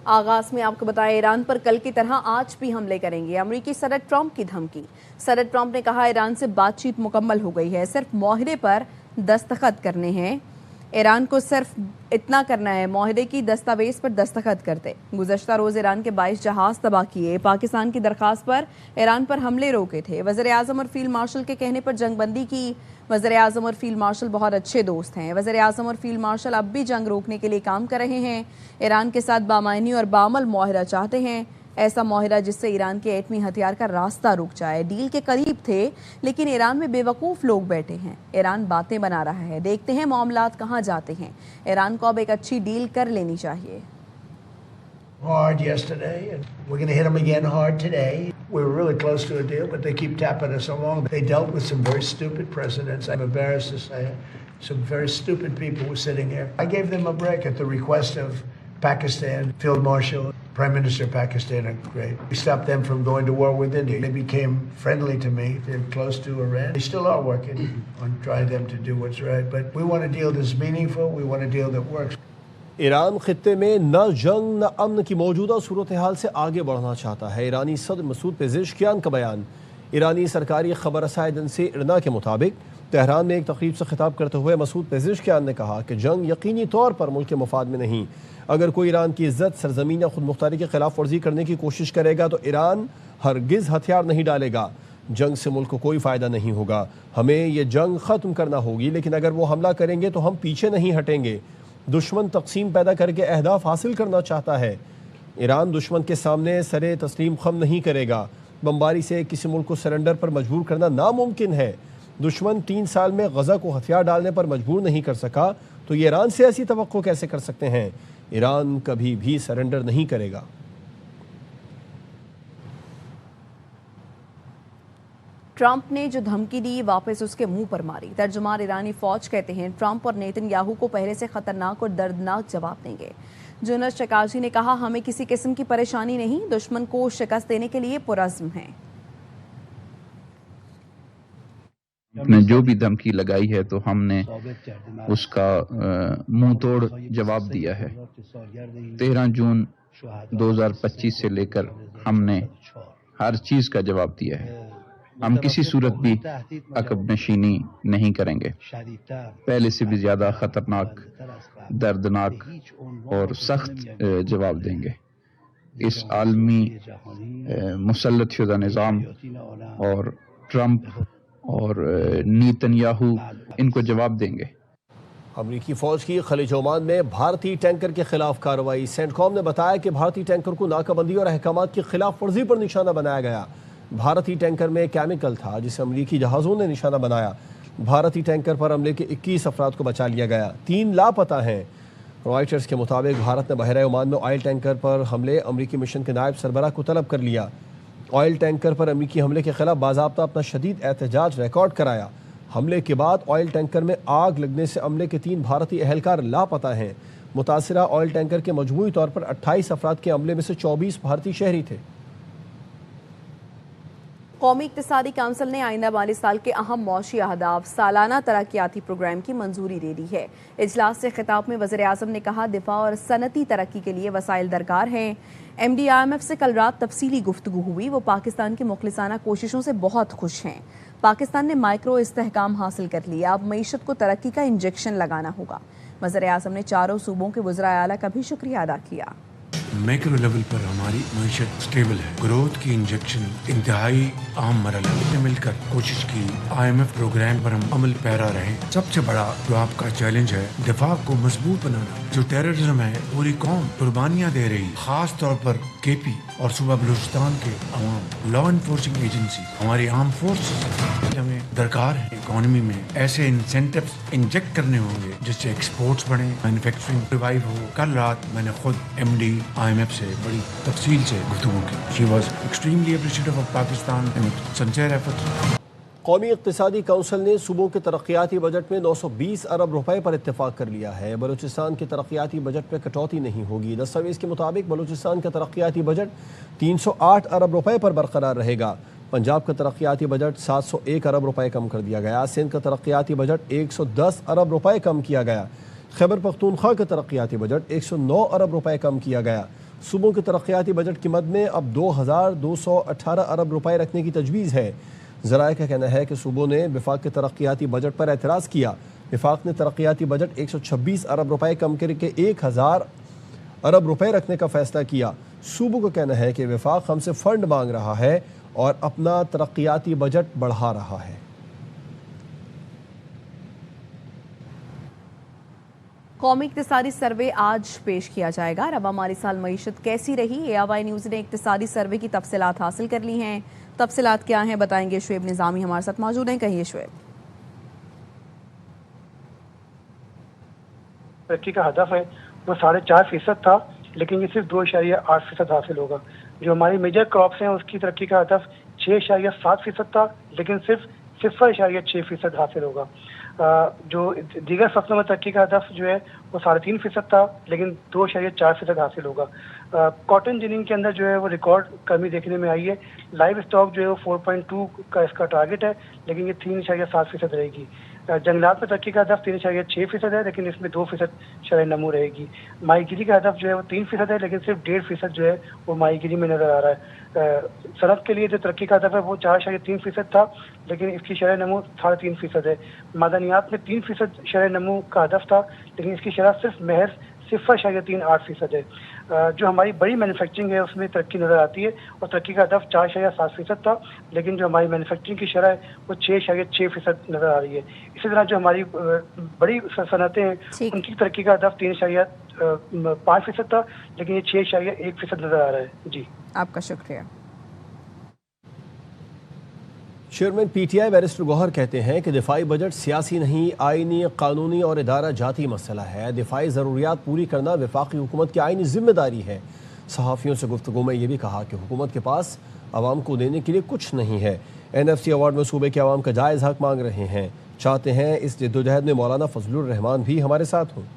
آغاز میں آپ کو بتائیں ایران پر کل کی طرح آج بھی حملے کریں گے۔ امریکی صدر ٹرمپ کی دھمکی۔ صدر ٹرمپ نے کہا ایران سے بات چیت مکمل ہو گئی ہے، صرف معاہدے پر دستخط کرنے ہیں۔ ایران کو صرف اتنا کرنا ہے، معاہدے کی دستاویز پر دستخط کرتے۔ گزشتہ روز ایران کے 22 جہاز تباہ کیے، پاکستان کی درخواست پر ایران پر حملے روکے تھے۔ وزیر اعظم اور فیلڈ مارشل کے کہنے پر جنگ بندی کی۔ وزیر اعظم اور فیلڈ مارشل بہت اچھے دوست ہیں۔ وزیر اعظم اور فیلڈ مارشل اب بھی جنگ روکنے کے لیے کام کر رہے ہیں، ایران کے ساتھ بامعنی اور بعمل معاہدہ چاہتے ہیں، ایسا معاہدہ جس سے ایران کے ایٹمی ہتھیار کا راستہ رک جائے۔ ڈیل کے قریب تھے لیکن ایران میں بے وقوف لوگ بیٹھے ہیں۔ ایران باتیں بنا رہا ہے، دیکھتے ہیں معاملات کہاں جاتے ہیں۔ ایران کو اب ایک اچھی ڈیل کر لینی چاہیے۔ Hard yesterday, and we're going to hit them again hard today. We were really close to a deal, but they keep tapping us along. They dealt with some very stupid precedents. I'm embarrassed to say it. Some very stupid people were sitting here. I gave them a break at the request of Pakistan, Field Marshal, Prime Minister of Pakistan are great. We stopped them from going to war with India. They became friendly to me. They're close to Iran. They still are working on trying them to do what's right. But we want a deal that's meaningful. We want a deal that works. Iran خطے میں نہ جنگ نہ امن کی موجودہ صورتحال سے آگے بڑھنا چاہتا ہے۔ ایرانی صدر مسعود پزشکیان کا بیان۔ ایرانی سرکاری خبر رساں ایجنسی ارنا کے مطابق تہران میں ایک تقریب سے خطاب کرتے ہوئے مسعود پزشکیان نے کہا کہ جنگ یقینی طور پر ملک کے مفاد میں نہیں۔ اگر کوئی ایران کی عزت، سرزمین یا خود مختاری کی خلاف ورزی کرنے کی کوشش کرے گا تو ایران ہرگز ہتھیار نہیں ڈالے گا۔ جنگ سے ملک کو کوئی فائدہ نہیں ہوگا۔ ہمیں یہ جنگ ختم کرنا ہوگی، لیکن اگر وہ حملہ کریں گے تو ہم پیچھے نہیں ہٹیں گے۔ دشمن تقسیم پیدا کر کے اہداف حاصل کرنا چاہتا ہے۔ ایران دشمن کے سامنے سرے تسلیم خم نہیں کرے گا۔ بمباری سے کسی ملک کو سرنڈر پر مجبور کرنا ناممکن ہے۔ دشمن 3 سال میں غزہ کو ہتھیار ڈالنے پر مجبور نہیں کر سکا تو یہ ایران سے ایسی توقع کیسے کر سکتے ہیں؟ ایران کبھی بھی سرنڈر نہیں کرے گا۔ ٹرمپ نے جو دھمکی دی واپس اس کے منہ پر ماری۔ ترجمان ایرانی فوج کہتے ہیں ٹرمپ اور نیتن یاہو کو پہلے سے خطرناک اور دردناک جواب دیں گے۔ جونس چکاجی نے کہا ہمیں کسی قسم کی پریشانی نہیں، دشمن کو شکست دینے کے لیے پرعزم ہیں۔ نے جو بھی دھمکی لگائی ہے تو ہم نے اس کا منہ توڑ جواب دیا ہے۔ 13 جون 2025 سے لے کر ہم نے ہر چیز کا جواب دیا ہے۔ ہم کسی صورت بھی عقب نشینی نہیں کریں گے۔ پہلے سے بھی زیادہ خطرناک، دردناک اور سخت جواب دیں گے۔ اس عالمی مسلط شدہ نظام اور ٹرمپ اور نیتن یاہو ان کو جواب دیں گے۔ امریکی فوج کی خلیج عمان میں بھارتی ٹینکر کے خلاف کارروائی۔ سینٹ کام نے بتایا کہ بھارتی ٹینکر کو ناکہ بندی اور احکامات کی خلاف ورزی پر نشانہ بنایا گیا۔ بھارتی ٹینکر میں کیمیکل تھا جسے امریکی جہازوں نے نشانہ بنایا۔ بھارتی ٹینکر پر حملے کے 21 افراد کو بچا لیا گیا، 3 لاپتہ ہیں۔ رائٹرز کے مطابق بھارت نے بحیرہ عمان میں آئل ٹینکر پر حملے امریکی مشن کے نائب سربراہ کو طلب کر لیا۔ آئل ٹینکر پر امریکی حملے کے خلاف باضابطہ اپنا شدید احتجاج ریکارڈ کرایا۔ حملے کے بعد آئل ٹینکر میں آگ لگنے سے عملے کے 3 بھارتی اہلکار لاپتہ ہیں۔ متاثرہ آئل ٹینکر کے مجموعی طور پر 28 افراد کے عملے میں سے 24 بھارتی شہری تھے۔ قومی اقتصادی کونسل نے آئندہ مالی سال کے اہم معاشی اہداف سالانہ ترقیاتی پروگرام کی منظوری دے دی ہے۔ اجلاس سے خطاب میں وزیر اعظم نے کہا دفاع اور صنعتی ترقی کے لیے وسائل درکار ہیں۔ M D I M F سے کل رات تفصیلی گفتگو ہوئی، وہ پاکستان کی مخلصانہ کوششوں سے بہت خوش ہیں۔ پاکستان نے مائکرو استحکام حاصل کر لیا، اب معیشت کو ترقی کا انجیکشن لگانا ہوگا۔ وزیر اعظم نے چاروں صوبوں کے وزراء اعلیٰ کا بھی شکریہ ادا کیا۔ میکرو لیول پر ہماری معیشت سٹیبل ہے، گروتھ کی انجیکشن انتہائی اہم مرحلہ ہے۔ مل کر کوشش کی آئی ایم ایف پروگرام پر ہم عمل پیرا رہے۔ سب سے بڑا جو آپ کا چیلنج ہے دفاع کو مضبوط بنانا۔ جو ٹیررزم ہے پوری قوم قربانیاں دے رہی، خاص طور پر کے پی اور صوبہ بلوچستان کے عوام، لا انفورسنگ ایجنسی، ہماری آرم فورسز ہمیں درکار ہے۔ اکانومی میں ایسے انسینٹیوز انجیکٹ کرنے ہوں گے جس سے ایکسپورٹس بڑھیں، مینوفیکچرنگ ریوائیو ہو۔ کل رات میں نے خود M D I M F سے بڑی تفصیل سے گفتگو کی۔ She was extremely appreciative of Pakistan and sincere efforts. قومی اقتصادی کونسل نے صوبوں کے ترقیاتی بجٹ میں 920 ارب روپے پر اتفاق کر لیا ہے۔ بلوچستان کے ترقیاتی بجٹ میں کٹوتی نہیں ہوگی۔ دستاویز کے مطابق بلوچستان کا ترقیاتی بجٹ 308 ارب روپے پر برقرار رہے گا۔ پنجاب کا ترقیاتی بجٹ 701 ارب روپے کم کر دیا گیا۔ سندھ کا ترقیاتی بجٹ 110 ارب روپے کم کیا گیا۔ خیبر پختونخوا کا ترقیاتی بجٹ 109 ارب روپے کم کیا گیا۔ صوبوں کے ترقیاتی بجٹ کی مد میں اب 2218 ارب روپے رکھنے کی تجویز ہے۔ ذرائع کا کہنا ہے کہ صوبوں نے وفاق کے ترقیاتی بجٹ پر اعتراض کیا۔ وفاق نے ترقیاتی بجٹ 126 ارب روپے کم کر کے 1000 ارب روپے رکھنے کا فیصلہ کیا۔ صوبوں کا کہنا ہے کہ وفاق ہم سے فنڈ مانگ رہا ہے اور اپنا ترقیاتی بجٹ بڑھا رہا ہے۔ قومی اقتصادی سروے آج پیش کیا جائے گا۔ رواں مالی سال معیشت کیسی رہی؟ ARY نیوز نے اقتصادی سروے کی تفصیلات حاصل کر لی ہیں۔ تفصیلات کیا ہیں بتائیں گے شعیب نظامی ہمارے ساتھ موجود ہیں۔ کہیے شعیب۔ ترقی کا ہدف ہے وہ 4.5% تھا، لیکن یہ صرف 2.8% حاصل ہوگا۔ جو ہماری میجر کراپس ہیں اس کی ترقی کا ہدف 6.7% تھا، لیکن صرف 0.6% حاصل ہوگا۔ جو دیگر فصلوں میں ترقی کا ہدف جو ہے وہ 3.5% تھا، لیکن 2.4% حاصل ہوگا۔ کاٹن جننگ کے اندر جو ہے وہ ریکارڈ کمی دیکھنے میں آئی ہے۔ لائیو اسٹاک جو ہے وہ 4.2 کا اس کا ٹارگٹ ہے، لیکن یہ 3.7% رہے گی۔ جنگلات میں ترقی کا ہدف 3.6% ہے، لیکن اس میں 2% شرح نمو رہے گی۔ ماہی گیری کا ہدف جو ہے وہ 3% ہے، لیکن صرف 1.5% جو ہے وہ ماہی گیری میں نظر آ رہا ہے۔ صنعت کے لیے جو ترقی کا ہدف ہے وہ 4.3% تھا، لیکن اس کی شرح نمو 3.5% ہے۔ معدنیات میں 3% شرح نمو کا ہدف تھا، لیکن اس کی شرح صرف محض 0.38% ہے۔ جو ہماری بڑی مینوفیکچرنگ ہے اس میں ترقی نظر آتی ہے، اور ترقی کا ہدف 4.7% تھا، لیکن جو ہماری مینوفیکچرنگ کی شرح ہے وہ 6.6% نظر آ رہی ہے۔ اسی طرح جو ہماری بڑی صنعتیں ہیں ان کی ترقی کا ہدف 3.5% تھا، لیکن یہ 6.1% نظر آ رہا ہے۔ جی آپ کا شکریہ۔ چیئرمین PTI بیرسٹر گوہر کہتے ہیں کہ دفاعی بجٹ سیاسی نہیں، آئینی، قانونی اور ادارہ جاتی مسئلہ ہے۔ دفاعی ضروریات پوری کرنا وفاقی حکومت کی آئینی ذمہ داری ہے۔ صحافیوں سے گفتگو میں یہ بھی کہا کہ حکومت کے پاس عوام کو دینے کے لیے کچھ نہیں ہے۔ NFC ایوارڈ میں صوبے کے عوام کا جائز حق مانگ رہے ہیں، چاہتے ہیں اس جدوجہد میں مولانا فضل الرحمان بھی ہمارے ساتھ ہوں۔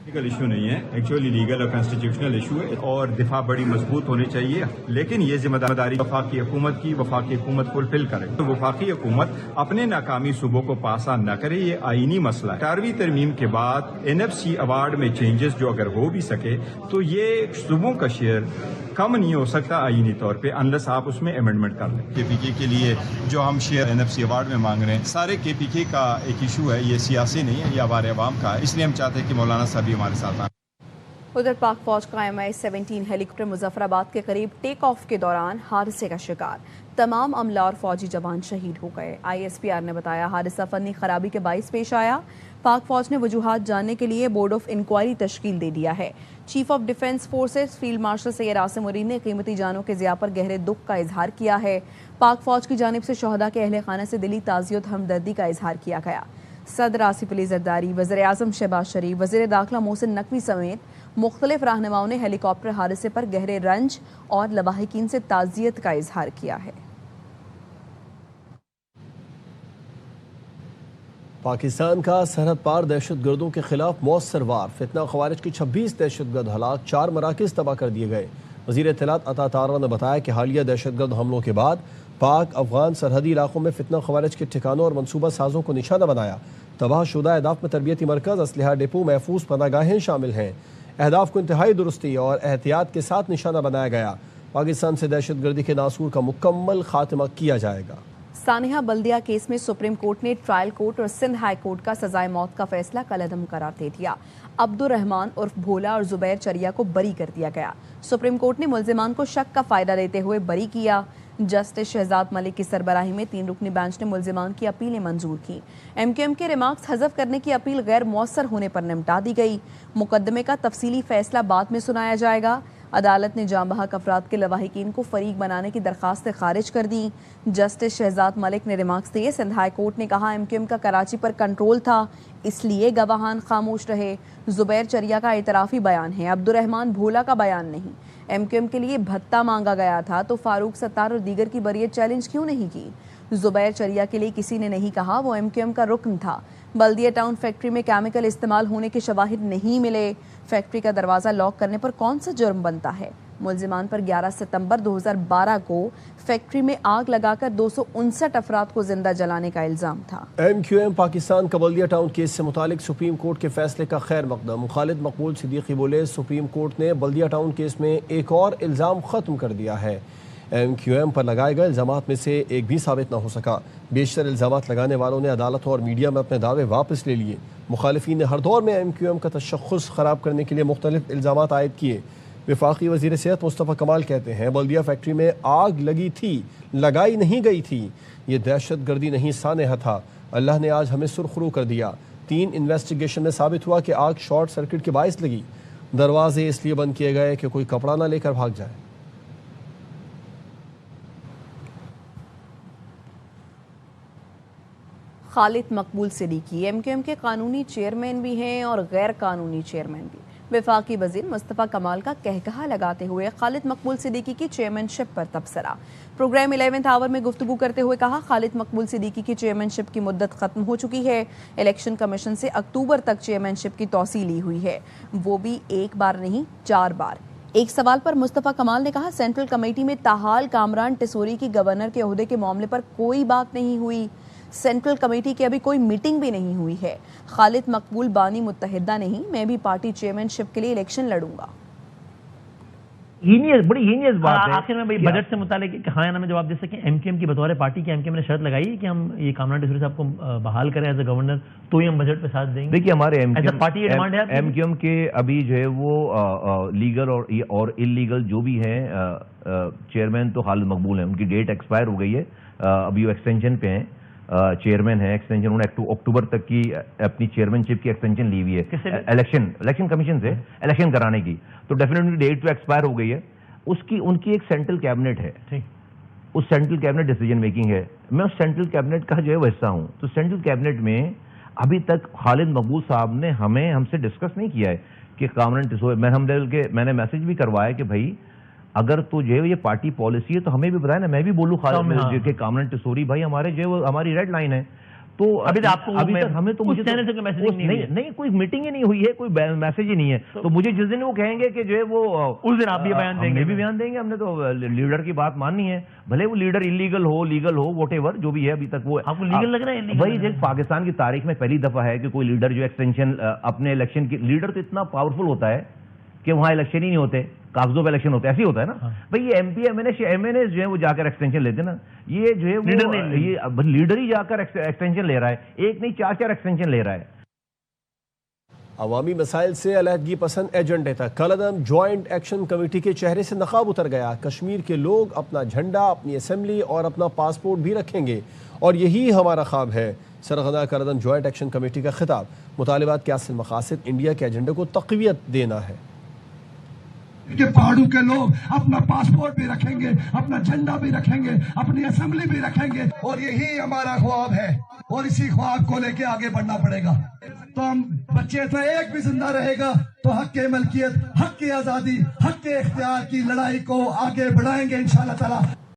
ایشو نہیں ہے، ایکچولی لیگل اور کانسٹیٹیوشنل ایشو ہے، اور دفاع بڑی مضبوط ہونی چاہیے، لیکن یہ ذمہ داری وفاقی حکومت کی، وفاقی حکومت فلفل کرے۔ تو وفاقی حکومت اپنے ناکامی صوبوں کو پاس آن نہ کرے، یہ آئینی مسئلہ ہے۔ 18ویں ترمیم کے بعد NFC ایوارڈ میں چینجز جو اگر ہو بھی سکے تو یہ صوبوں کا شیئر کم نہیں ہو سکتا آئینی طور پہ، انلیس آپ اس میں امینڈمنٹ کر لیں۔ KPK کے لیے جو ہم شیئر NFC ایوارڈ میں مانگ رہے ہیں، سارے KPK کا ایک ایشو ہے، یہ سیاسی نہیں ہے، یہ ہمارے عوام کا ہے، اس لیے ہم چاہتے ہیں کہ مولانا صاحب بھی ہمارے ساتھ آئیں۔ ادھر پاک فوج کا MI-17 ہیلی کاپٹر مظفر آباد کے قریب ٹیک آف کے دوران حادثے کا شکار، تمام عملہ اور فوجی جوان شہید ہو گئے۔ ISPR نے بتایا حادثہ فنی خرابی کے باعث پیش آیا۔ پاک فوج نے وجوہات جاننے کے لیے بورڈ آف انکوائری تشکیل دے دیا ہے۔ Chief of defence forces field marshal Syed Asim Marine نے قیمتی جانوں کے ضیاع پر گہرے دکھ کا اظہار کیا ہے۔ پاک فوج کی جانب سے شہداء کے اہل خانہ سے دلی تعزیت و ہمدردی کا اظہار کیا گیا۔ صدر آصف علی زرداری، وزیر اعظم شہباز شریف، وزیر داخلہ محسن نقوی سمیت مختلف رہنماؤں نے ہیلی کاپٹر حادثے پر گہرے رنج اور لواحقین سے تعزیت کا اظہار کیا ہے۔ پاکستان کا سرحد پار دہشت گردوں کے خلاف مؤثر وار، فتنہ خوارج کی 26 دہشت گرد ہلاک، 4 مراکز تباہ کر دیے گئے۔ وزیر اطلاعات عطا طارہ نے بتایا کہ حالیہ دہشت گرد حملوں کے بعد پاک افغان سرحدی علاقوں میں فتنہ خوارج کے ٹھکانوں اور منصوبہ سازوں کو نشانہ بنایا۔ تباہ شدہ اہداف میں تربیتی مرکز، اسلحہ ڈپو، محفوظ پناہ گاہیں شامل ہیں۔ اہداف کو انتہائی درستی اور احتیاط کے ساتھ نشانہ بنایا گیا۔ پاکستان سے دہشت گردی کے ناسور کا مکمل خاتمہ کیا جائے گا۔ سانحہ بلدیہ کیس میں سپریم کورٹ نے ٹرائل کورٹ اور سندھ ہائی کورٹ کا سزائے موت کا فیصلہ کالعدم قرار دے دیا۔ عبدالرحمان عرف بھولا اور زبیر چریا کو بری کر دیا گیا۔ سپریم کورٹ نے ملزمان کو شک کا فائدہ لیتے ہوئے بری کیا۔ جسٹس شہزاد ملک کی سربراہی میں 3 رکنی بینچ نے ملزمان کی اپیلیں منظور کی۔ MQM کے ریمارکس حذف کرنے کی اپیل غیر مؤثر ہونے پر نمٹا دی گئی۔ مقدمے کا تفصیلی فیصلہ بعد میں سنایا جائے گا۔ عدالت نے جاں بحق افراد کے لواحقین کو فریق بنانے کی درخواستیں خارج کر دیں۔ جسٹس شہزاد ملک نے ریمارکس دیے۔ سندھ ہائی کورٹ نے کہا MQM کا کراچی پر کنٹرول تھا، اس لیے گواہان خاموش رہے۔ زبیر چریا کا اعترافی بیان ہے، عبدالرحمان بھولا کا بیان نہیں۔ MQM کے لیے بھتہ مانگا گیا تھا تو فاروق ستار اور دیگر کی بریت چیلنج کیوں نہیں کی؟ زبیر چریا کے لیے کسی نے نہیں کہا وہ MQM کا رکن تھا۔ بلدیہ ٹاؤن فیکٹری میں کیمیکل استعمال ہونے کے شواہد نہیں ملے۔ فیکٹری کا دروازہ لاک کرنے پر کون سا جرم بنتا ہے؟ ملزمان پر 11 ستمبر 2012 کو فیکٹری میں آگ لگا کر 259 افراد کو زندہ جلانے کا الزام تھا۔ ایم کیو ایم پاکستان کا بلدیہ ٹاؤن کیس سے متعلق سپریم کورٹ کے فیصلے کا خیر مقدم۔ خالد مقبول صدیقی بولے سپریم کورٹ نے بلدیہ ٹاؤن کیس میں ایک اور الزام ختم کر دیا ہے۔ ایم کیو ایم پر لگائے گئے الزامات میں سے ایک بھی ثابت نہ ہو سکا۔ بیشتر الزامات لگانے والوں نے عدالتوں اور میڈیا میں اپنے دعوے واپس لے لیے۔ مخالفین نے ہر دور میں ایم کیو ایم کا تشخص خراب کرنے کے لیے مختلف الزامات عائد کیے۔ وفاقی وزیر صحت مصطفیٰ کمال کہتے ہیں بلدیہ فیکٹری میں آگ لگی تھی، لگائی نہیں گئی تھی، یہ دہشت گردی نہیں سانحہ تھا۔ اللہ نے آج ہمیں سرخرو کر دیا۔ 3 انویسٹیگیشن میں ثابت ہوا کہ آگ شارٹ سرکٹ کے باعث لگی۔ دروازے اس لیے بند کیے گئے کہ کوئی کپڑا نہ لے کر بھاگ جائے۔ خالد مقبول صدیقی ایم کیو ایم کے قانونی چیئرمین بھی ہیں اور غیر قانونی چیئرمین بھی۔ وفاقی وزیر مصطفیٰ کمال کا کہکہا لگاتے ہوئے خالد مقبول صدیقی کی چیئرمین شپ پر تبصرہ۔ پروگرام 11 آور میں گفتگو کرتے ہوئے کہا خالد مقبول صدیقی کی چیئرمین شپ کی مدت ختم ہو چکی ہے۔ الیکشن کمیشن سے اکتوبر تک چیئرمین شپ کی توسیع لی ہوئی ہے، وہ بھی ایک بار نہیں 4 بار۔ ایک سوال پر مصطفیٰ کمال نے کہا سینٹرل کمیٹی میں تاحال کامران ٹیسوری کی گورنر کے عہدے کے معاملے پر کوئی بات نہیں ہوئی۔ سینٹرل کمیٹی کی ابھی کوئی میٹنگ بھی نہیں ہوئی ہے۔ خالد مقبول بانی متحدہ نہیں، میں بھی پارٹی چیئرمین شپ کے لیے الیکشن لڑوں گا۔ بڑی ہینیس بات ہے۔ آخر میں بجٹ سے متعلق ہاں یا نہ میں جواب دے سکیں، ایم کیو ایم کی بطور پارٹی کی ایم کیو ایم نے شرط لگائی ہے کہ ہم یہ کامران ٹیسوری صاحب کو بحال کریں ایز اے گورنر تو ہی ہم بجٹ پہ ساتھ دیں گے۔ دیکھیے ہمارے پارٹی یہ ڈیمانڈ ہے ایم کیو ایم کے ابھی جو ہے وہ لیگل اور ان لیگل جو بھی ہیں چیئرمین تو خالد مقبول ہیں، ان کی ڈیٹ ایکسپائر ہو گئی ہے، ابھی وہ ایکسٹینشن پہ ہیں، چیئرمین ہے ایکسٹینشن، انہوں نے اکتوبر تک کی اپنی چیئرمین شپ کی ایکسٹینشن لی ہوئی ہے الیکشن کمیشن سے الیکشن کرانے کی، تو ڈیفینیٹلی ڈیٹ تو ایکسپائر ہو گئی ہے۔ ان کی ایک سینٹرل کیبنٹ ہے، اس سینٹرل کیبنٹ ڈیسیجن میکنگ ہے، میں اس سینٹرل کیبنٹ کا جو ہے وہ حصہ ہوں، تو سینٹرل کیبنٹ میں ابھی تک خالد مقبول صاحب نے ہم سے ڈسکس نہیں کیا ہے کہ کامران ٹیسوری، میں نے میسج بھی کروایا کہ بھائی اگر تو جو ہے یہ پارٹی پالیسی ہے تو ہمیں بھی بتائیں نا، میں بھی بولوں خالد کہ کامران ٹیسوری بھائی ہمارے جو ہے ہماری ریڈ لائن ہے۔ تو ابھی تک ہمیں تو نہیں کوئی میٹنگ ہی نہیں ہوئی ہے، کوئی میسج ہی نہیں ہے، تو مجھے جس دن وہ کہیں گے کہ جو ہے وہ اس دن آپ بھی بیان دیں گے، بھی بیان دیں گے۔ ہم نے تو لیڈر کی بات ماننی ہے، بھلے وہ leader illegal who legal who what ever جو بھی ہے، ابھی تک وہ آپ کو لیگل لگ رہا ہے؟ وہی دیکھ پاکستان کی تاریخ میں پہلی دفعہ ہے کہ کوئی لیڈر جو ایکسٹینشن اپنے الیکشن کی، لیڈر تو اتنا پاورفل ہوتا ہے کہ وہاں الیکشن ہی نہیں ہوتے، کاغذوں پہ الیکشن ہوتے، ایسے ہی ہوتا ہے نا بھائی۔ یہ ایم پی ایم این اے جو ہے وہ جا کر ایکسٹینشن لیتے نا، یہ جو ہے لیڈر ہی جا کر ایکسٹینشن لے رہا ہے، ایک نہیں 4 ایکسٹینشن لے رہا ہے۔ عوامی مسائل سے علیحدگی پسند ایجنڈے تک کالعدم جوائنٹ ایکشن کمیٹی کے چہرے سے نقاب اتر گیا۔ کشمیر کے لوگ اپنا جھنڈا، اپنی اسمبلی اور اپنا پاسپورٹ بھی رکھیں گے اور یہی ہمارا خواب ہے۔ سرغنہ کالعدم جوائنٹ ایکشن کمیٹی کا خطاب، مطالبات کے اصل مقاصد انڈیا کے ایجنڈے کو تقویت دینا ہے۔ کہ پہاڑوں کے لوگ اپنا پاسپورٹ بھی رکھیں گے، اپنا جھنڈا بھی رکھیں گے، اپنی اسمبلی بھی رکھیں گے، اور یہی ہمارا خواب ہے اور اسی خواب کو لے کے آگے بڑھنا پڑے گا۔ تو ہم بچے سے ایک بھی زندہ رہے گا تو حق کی ملکیت، حق کی آزادی، حق کے اختیار کی لڑائی کو آگے بڑھائیں گے انشاءاللہ تعالی۔